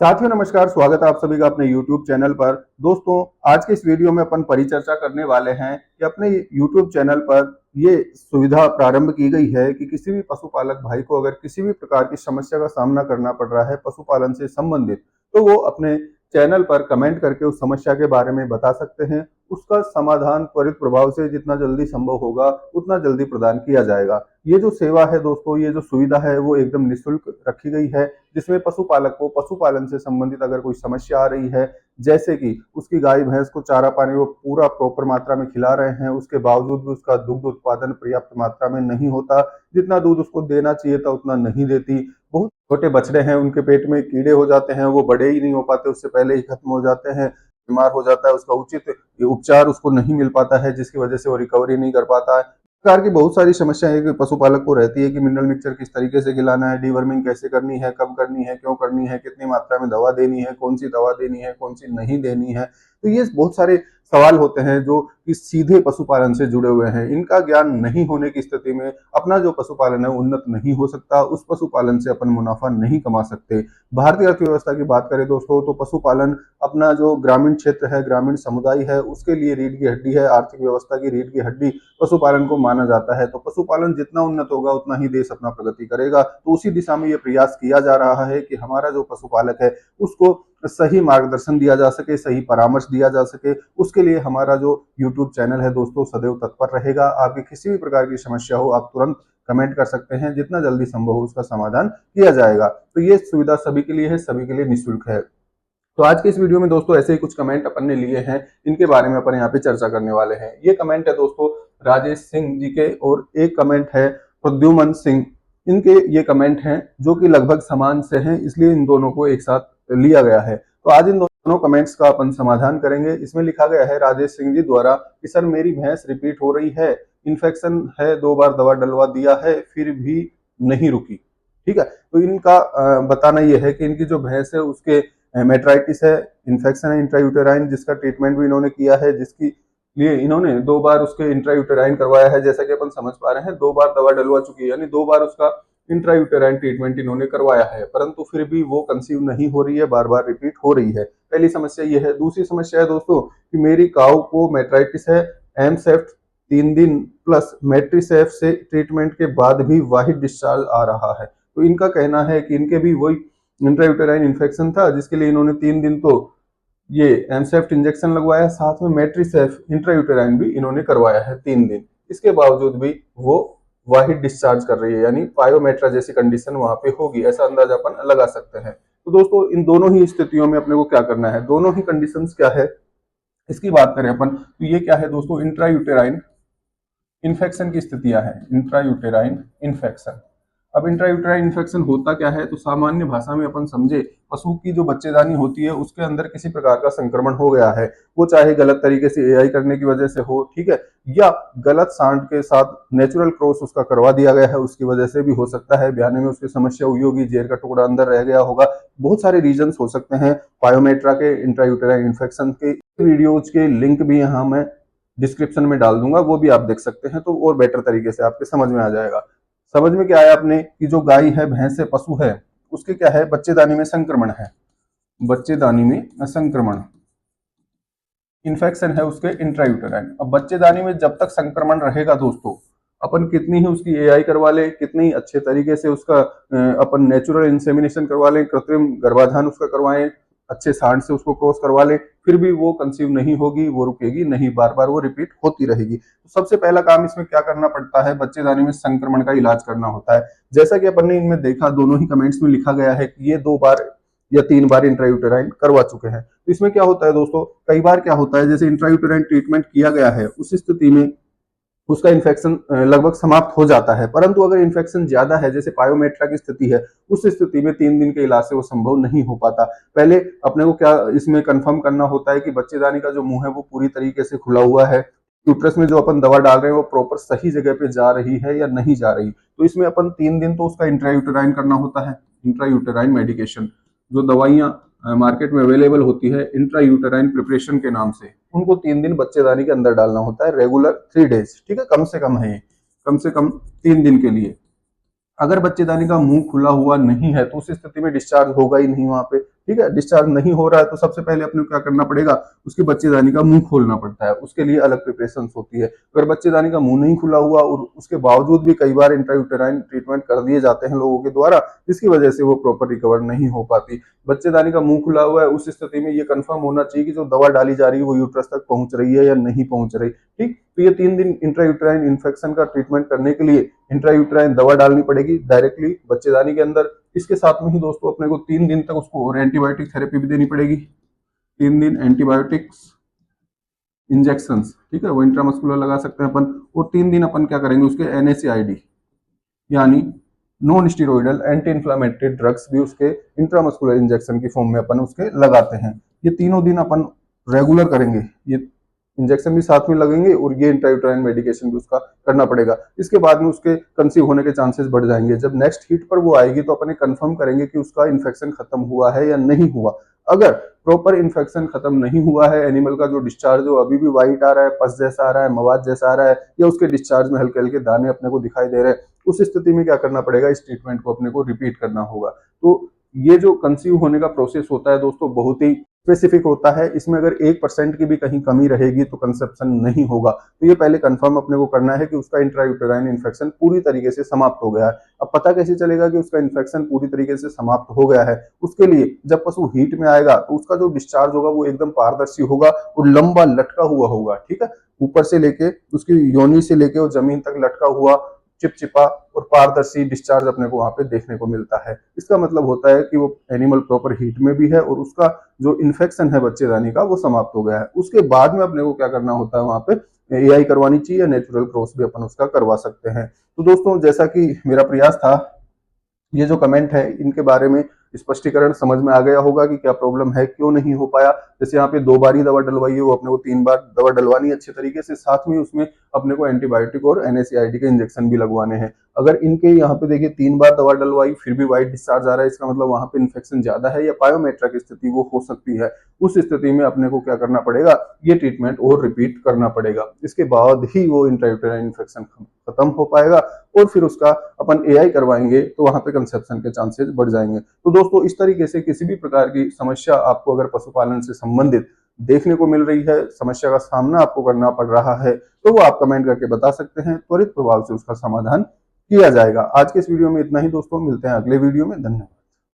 साथियों नमस्कार, स्वागत है आप सभी का अपने YouTube चैनल पर। दोस्तों, आज के इस वीडियो में अपन परिचर्चा करने वाले हैं कि अपने YouTube चैनल पर ये सुविधा प्रारंभ की गई है कि किसी भी पशुपालक भाई को अगर किसी भी प्रकार की समस्या का सामना करना पड़ रहा है पशुपालन से संबंधित, तो वो अपने चैनल पर कमेंट करके उस समस्या के बारे में बता सकते हैं। उसका समाधान त्वरित प्रभाव से जितना जल्दी संभव होगा उतना जल्दी प्रदान किया जाएगा। ये जो सेवा है दोस्तों, ये जो सुविधा है वो एकदम निःशुल्क रखी गई है, जिसमें पशुपालक को पशुपालन से संबंधित अगर कोई समस्या आ रही है, जैसे कि उसकी गाय भैंस को चारा पानी वो पूरा प्रॉपर मात्रा में खिला रहे हैं, उसके बावजूद भी उसका दुग्ध उत्पादन पर्याप्त मात्रा में नहीं होता, जितना दूध उसको देना चाहिए था उतना नहीं देती। बहुत छोटे बछड़े हैं, उनके पेट में कीड़े हो जाते हैं, वो बड़े ही नहीं हो पाते, उससे पहले ही खत्म हो जाते हैं, बीमार हो जाता है, उसका उचित उपचार उसको नहीं मिल पाता है, जिसकी वजह से वो रिकवरी नहीं कर पाता है। प्रकार की बहुत सारी समस्याएं एक पशुपालक को रहती है कि मिनरल मिक्सचर किस तरीके से खिलाना है, डीवर्मिंग कैसे करनी है, कब करनी है, क्यों करनी है, कितनी मात्रा में दवा देनी है, कौन सी दवा देनी है, कौन सी नहीं देनी है। तो ये बहुत सारे सवाल होते हैं जो कि सीधे पशुपालन से जुड़े हुए हैं। इनका ज्ञान नहीं होने की स्थिति में अपना जो पशुपालन है उन्नत नहीं हो सकता, उस पशुपालन से अपन मुनाफा नहीं कमा सकते। भारतीय अर्थव्यवस्था की बात करें दोस्तों, तो पशुपालन अपना जो ग्रामीण क्षेत्र है, ग्रामीण समुदाय है, उसके लिए रीढ़ की हड्डी है। आर्थिक व्यवस्था की रीढ़ की हड्डी पशुपालन को माना जाता है। तो पशुपालन जितना उन्नत होगा उतना ही देश अपना प्रगति करेगा। तो उसी दिशा में ये प्रयास किया जा रहा है कि हमारा जो पशुपालक है उसको सही मार्गदर्शन दिया जा सके, सही परामर्श दिया जा सके। उसके लिए हमारा जो YouTube चैनल है दोस्तों सदैव तत्पर रहेगा। आपकी किसी भी प्रकार की समस्या हो आप तुरंत कमेंट कर सकते हैं, जितना जल्दी संभव हो उसका समाधान किया जाएगा। तो ये सुविधा सभी के लिए है, सभी के लिए निःशुल्क है। तो आज के इस वीडियो में दोस्तों ऐसे ही कुछ कमेंट अपन ने लिए हैं, इनके बारे में अपन यहाँ पे चर्चा करने वाले हैं। ये कमेंट है दोस्तों राजेश सिंह जी के, और एक कमेंट है प्रद्युमन सिंह, इनके ये कमेंट हैं जो कि लगभग समान से हैं, इसलिए इन दोनों को एक साथ लिया गया है। तो आज इन दोनों कमेंट्स का अपन समाधान करेंगे। इसमें लिखा गया है राजेश सिंह जी द्वारा कि सर मेरी भैंस रिपीट हो रही है, इन्फेक्शन है, 2 बार दवा डलवा दिया है फिर भी नहीं रुकी। ठीक है, तो इनका बताना यह है कि इनकी जो भैंस है उसके मेट्राइटिस है, इन्फेक्शन है इंट्रायूटेराइन, जिसका ट्रीटमेंट भी इन्होंने किया है, जिसकी लिए इन्होंने 2 बार उसके इंट्रायूटेराइन करवाया है। जैसा कि अपन समझ पा रहे हैं 2 बार दवा डलवा चुकी है, यानी 2 बार उसका इंट्रायूटेराइन ट्रीटमेंट इन्होंने करवाया है, परंतु फिर भी वो कंसीव नहीं हो रही है, बार बार रिपीट हो रही है। पहली समस्या ये है। दूसरी समस्या है दोस्तों कि मेरी काऊ को मेट्राइटिस है, एमसेफ्ट 3 दिन प्लस मेट्रीसेफ से ट्रीटमेंट के बाद भी वाहिड डिस्चार्ज आ रहा है। तो इनका कहना है कि इनके भी वही इंट्रायूटेराइन इन्फेक्शन था, जिसके लिए इन्होंने 3 दिन तो ये एमसेफ्ट इंजेक्शन लगवाया, साथ में मेट्रीसेफ इंट्रायूटेराइन भी इन्होंने करवाया है 3 दिन। इसके बावजूद भी वो वाहिड डिस्चार्ज कर रही है, यानी पायोमेट्रा जैसी कंडीशन वहां पे होगी, ऐसा अंदाजा अपन लगा सकते हैं। तो दोस्तों इन दोनों ही स्थितियों में अपने को क्या करना है, दोनों ही कंडीशंस क्या है इसकी बात करें अपन, तो ये क्या है दोस्तों, इंट्रायूटेराइन इन्फेक्शन की स्थितियां हैं। इंट्रायूटेराइन इन्फेक्शन, अब इंट्रायूटेराइन इन्फेक्शन होता क्या है, तो सामान्य भाषा में अपन समझे, पशु की जो बच्चेदानी होती है उसके अंदर किसी प्रकार का संक्रमण हो गया है। वो चाहे गलत तरीके से एआई करने की वजह से हो, ठीक है, या गलत सांड के साथ नेचुरल क्रॉस उसका करवा दिया गया है, उसकी वजह से भी हो सकता है। ब्याने में उसकी समस्या हुई होगी, जेर का टुकड़ा अंदर रह गया होगा, बहुत सारे रीजन हो सकते हैं पायोमेट्रा के इंट्रायूटेराइन इन्फेक्शन के। वीडियोज के लिंक भी यहाँ मैं डिस्क्रिप्शन में डाल दूंगा, वो भी आप देख सकते हैं, तो और बेटर तरीके से आपके समझ में आ जाएगा। समझ में क्या आया आपने कि जो गाय है, भैंस है, पशु है, उसके क्या है, बच्चेदानी में संक्रमण है, बच्चेदानी में संक्रमण, इन्फेक्शन है उसके इंट्रायूटेराइन। अब बच्चेदानी में जब तक संक्रमण रहेगा दोस्तों, अपन कितनी ही उसकी एआई करवा ले, कितनी ही अच्छे तरीके से उसका अपन नेचुरल इंसेमिनेशन करवा लें, कृत्रिम गर्भाधान उसका करवाएं, अच्छे सांड से उसको क्रॉस करवा ले, फिर भी वो कंसीव नहीं होगी, वो रुकेगी नहीं, बार बार वो रिपीट होती रहेगी। तो सबसे पहला काम इसमें क्या करना पड़ता है, बच्चेदानी में संक्रमण का इलाज करना होता है। जैसा कि अपन ने इनमें देखा, दोनों ही कमेंट्स में लिखा गया है कि ये 2 बार या 3 बार इंट्रायूटेराइन करवा चुके हैं। तो इसमें क्या होता है दोस्तों, कई बार क्या होता है, जैसे इंट्रायूटेराइन ट्रीटमेंट किया गया है, उस स्थिति में उसका इन्फेक्शन लगभग समाप्त हो जाता है, परंतु अगर इन्फेक्शन ज्यादा है, जैसे पायोमेट्रा की स्थिति है, उस स्थिति में 3 दिन के इलाज से वो संभव नहीं हो पाता। पहले अपने को क्या इसमें कंफर्म करना होता है कि बच्चेदानी का जो मुंह है वो पूरी तरीके से खुला हुआ है, यूट्रस में जो अपन दवा डाल रहे हैं वो प्रॉपर सही जगह पे जा रही है या नहीं जा रही। तो इसमें अपन 3 दिन तो उसका इंट्रायूटेराइन करना होता है, इंट्रायूटेराइन मेडिकेशन, जो दवाइयां मार्केट में अवेलेबल होती है इंट्रायूटेराइन प्रिपरेशन के नाम से, उनको 3 दिन बच्चेदानी के अंदर डालना होता है, रेगुलर 3 डेज, ठीक है, कम से कम है ये, कम से कम 3 दिन के लिए। अगर बच्चेदानी का मुंह खुला हुआ नहीं है तो उस स्थिति में डिस्चार्ज होगा ही नहीं वहां पे, ठीक है, डिस्चार्ज नहीं हो रहा है तो सबसे पहले अपने को क्या करना पड़ेगा, उसके बच्चेदानी का मुंह खोलना पड़ता है, उसके लिए अलग प्रिपरेशन होती है। अगर बच्चेदानी का मुंह नहीं खुला हुआ और उसके बावजूद भी कई बार इंट्रायूटेराइन ट्रीटमेंट कर दिए जाते हैं लोगों के द्वारा, जिसकी वजह से वो प्रॉपर रिकवर नहीं हो पाती। बच्चेदानी का मुंह खुला हुआ है, उस स्थिति में ये कंफर्म होना चाहिए कि जो दवा डाली जा रही है वो यूट्रस तक पहुंच रही है या नहीं पहुंच रही। ठीक, तो ये 3 दिन इंट्रायूटेराइन इन्फेक्शन का ट्रीटमेंट करने के लिए इंट्रायूटेराइन दवा डालनी पड़ेगी डायरेक्टली बच्चेदानी के अंदर। इसके साथ में ही दोस्तों अपने को 3 दिन तक उसको और एंटीबायोटिक थेरेपी भी देनी पड़ेगी। 3 दिन एंटीबायोटिक्स इंजेक्शन, ठीक है, वो इंट्रामस्कुलर लगा सकते हैं अपन। और 3 दिन अपन क्या करेंगे, उसके NSAID यानी non steroidal anti inflammatory drugs भी उसके इंट्रामस्कुलर इंजेक्शन की फॉर्म में अपन उसके लगाते हैं। ये तीनों दिन अपन रेगुलर करेंगे, ये इंजेक्शन भी साथ में लगेंगे और ये इंट्रायूटेराइन मेडिकेशन भी उसका करना पड़ेगा। इसके बाद में उसके कंसीव होने के चांसेस बढ़ जाएंगे। जब नेक्स्ट हीट पर वो आएगी तो अपन कंफर्म करेंगे कि उसका इन्फेक्शन खत्म हुआ है या नहीं हुआ। अगर प्रॉपर इन्फेक्शन खत्म नहीं हुआ है, एनिमल का जो डिस्चार्ज है अभी भी व्हाइट आ रहा है, पस जैसा आ रहा है, मवाद जैसा आ रहा है, या उसके डिस्चार्ज में हल्के हल्के दाने अपने को दिखाई दे रहे हैं, उस स्थिति में क्या करना पड़ेगा, इस ट्रीटमेंट को अपने को रिपीट करना होगा। तो ये जो कंसीव होने का प्रोसेस होता है दोस्तों बहुत ही स्पेसिफिक होता है। इसमें अगर 1% की भी कहीं कमी रहेगी तो कंसेप्शन नहीं होगा। तो ये पहले कंफर्म अपने को करना है कि उसका इंट्रायूटेराइन इन्फेक्शन पूरी तरीके से समाप्त हो गया है। अब पता कैसे चलेगा कि उसका इन्फेक्शन पूरी तरीके से समाप्त हो गया है, उसके लिए जब पशु हीट में आएगा तो उसका जो डिस्चार्ज होगा वो एकदम पारदर्शी होगा और लंबा लटका हुआ होगा। ठीक है, ऊपर से लेके उसकी योनि से लेके और जमीन तक लटका हुआ चिपचिपा और पारदर्शी डिस्चार्ज अपने को वहां पे देखने को मिलता है। इसका मतलब होता है कि वो एनिमल प्रॉपर हीट में भी है और उसका जो इन्फेक्शन है बच्चेदानी का वो समाप्त हो गया है। उसके बाद में अपने को क्या करना होता है, वहां पे AI करवानी चाहिए या नेचुरल क्रॉस भी अपन उसका करवा सकते हैं। तो दोस्तों जैसा कि मेरा प्रयास था, ये जो कमेंट है इनके बारे में स्पष्टीकरण समझ में आ गया होगा कि क्या प्रॉब्लम है, क्यों नहीं हो पाया। जैसे यहाँ पे 2 बार ही दवा डलवाई है, वो अपने को 3 बार दवा डलवानी है अच्छे तरीके से, साथ में उसमें अपने को एंटीबायोटिक और NSAID के इंजेक्शन भी लगवाने हैं। अगर इनके यहाँ पे देखिए 3 बार दवा डलवाई फिर भी व्हाइट डिस्चार्ज आ रहा है, इसका मतलब वहां पे इन्फेक्शन ज्यादा है या पायोमेट्रा की स्थिति वो हो सकती है। उस स्थिति में अपने को क्या करना पड़ेगा, ये ट्रीटमेंट और रिपीट करना पड़ेगा। इसके बाद ही वो इंट्रायूटेराइन इन्फेक्शन खत्म हो पाएगा और फिर उसका अपन AI करवाएंगे तो वहां पे कंसेप्शन के चांसेस बढ़ जाएंगे। तो दोस्तों इस तरीके से किसी भी प्रकार की समस्या आपको अगर पशुपालन से संबंधित देखने को मिल रही है, समस्या का सामना आपको करना पड़ रहा है, तो वो आप कमेंट करके बता सकते हैं, त्वरित प्रभाव से उसका समाधान किया जाएगा। आज के इस वीडियो में इतना ही दोस्तों, मिलते हैं अगले वीडियो में। धन्यवाद।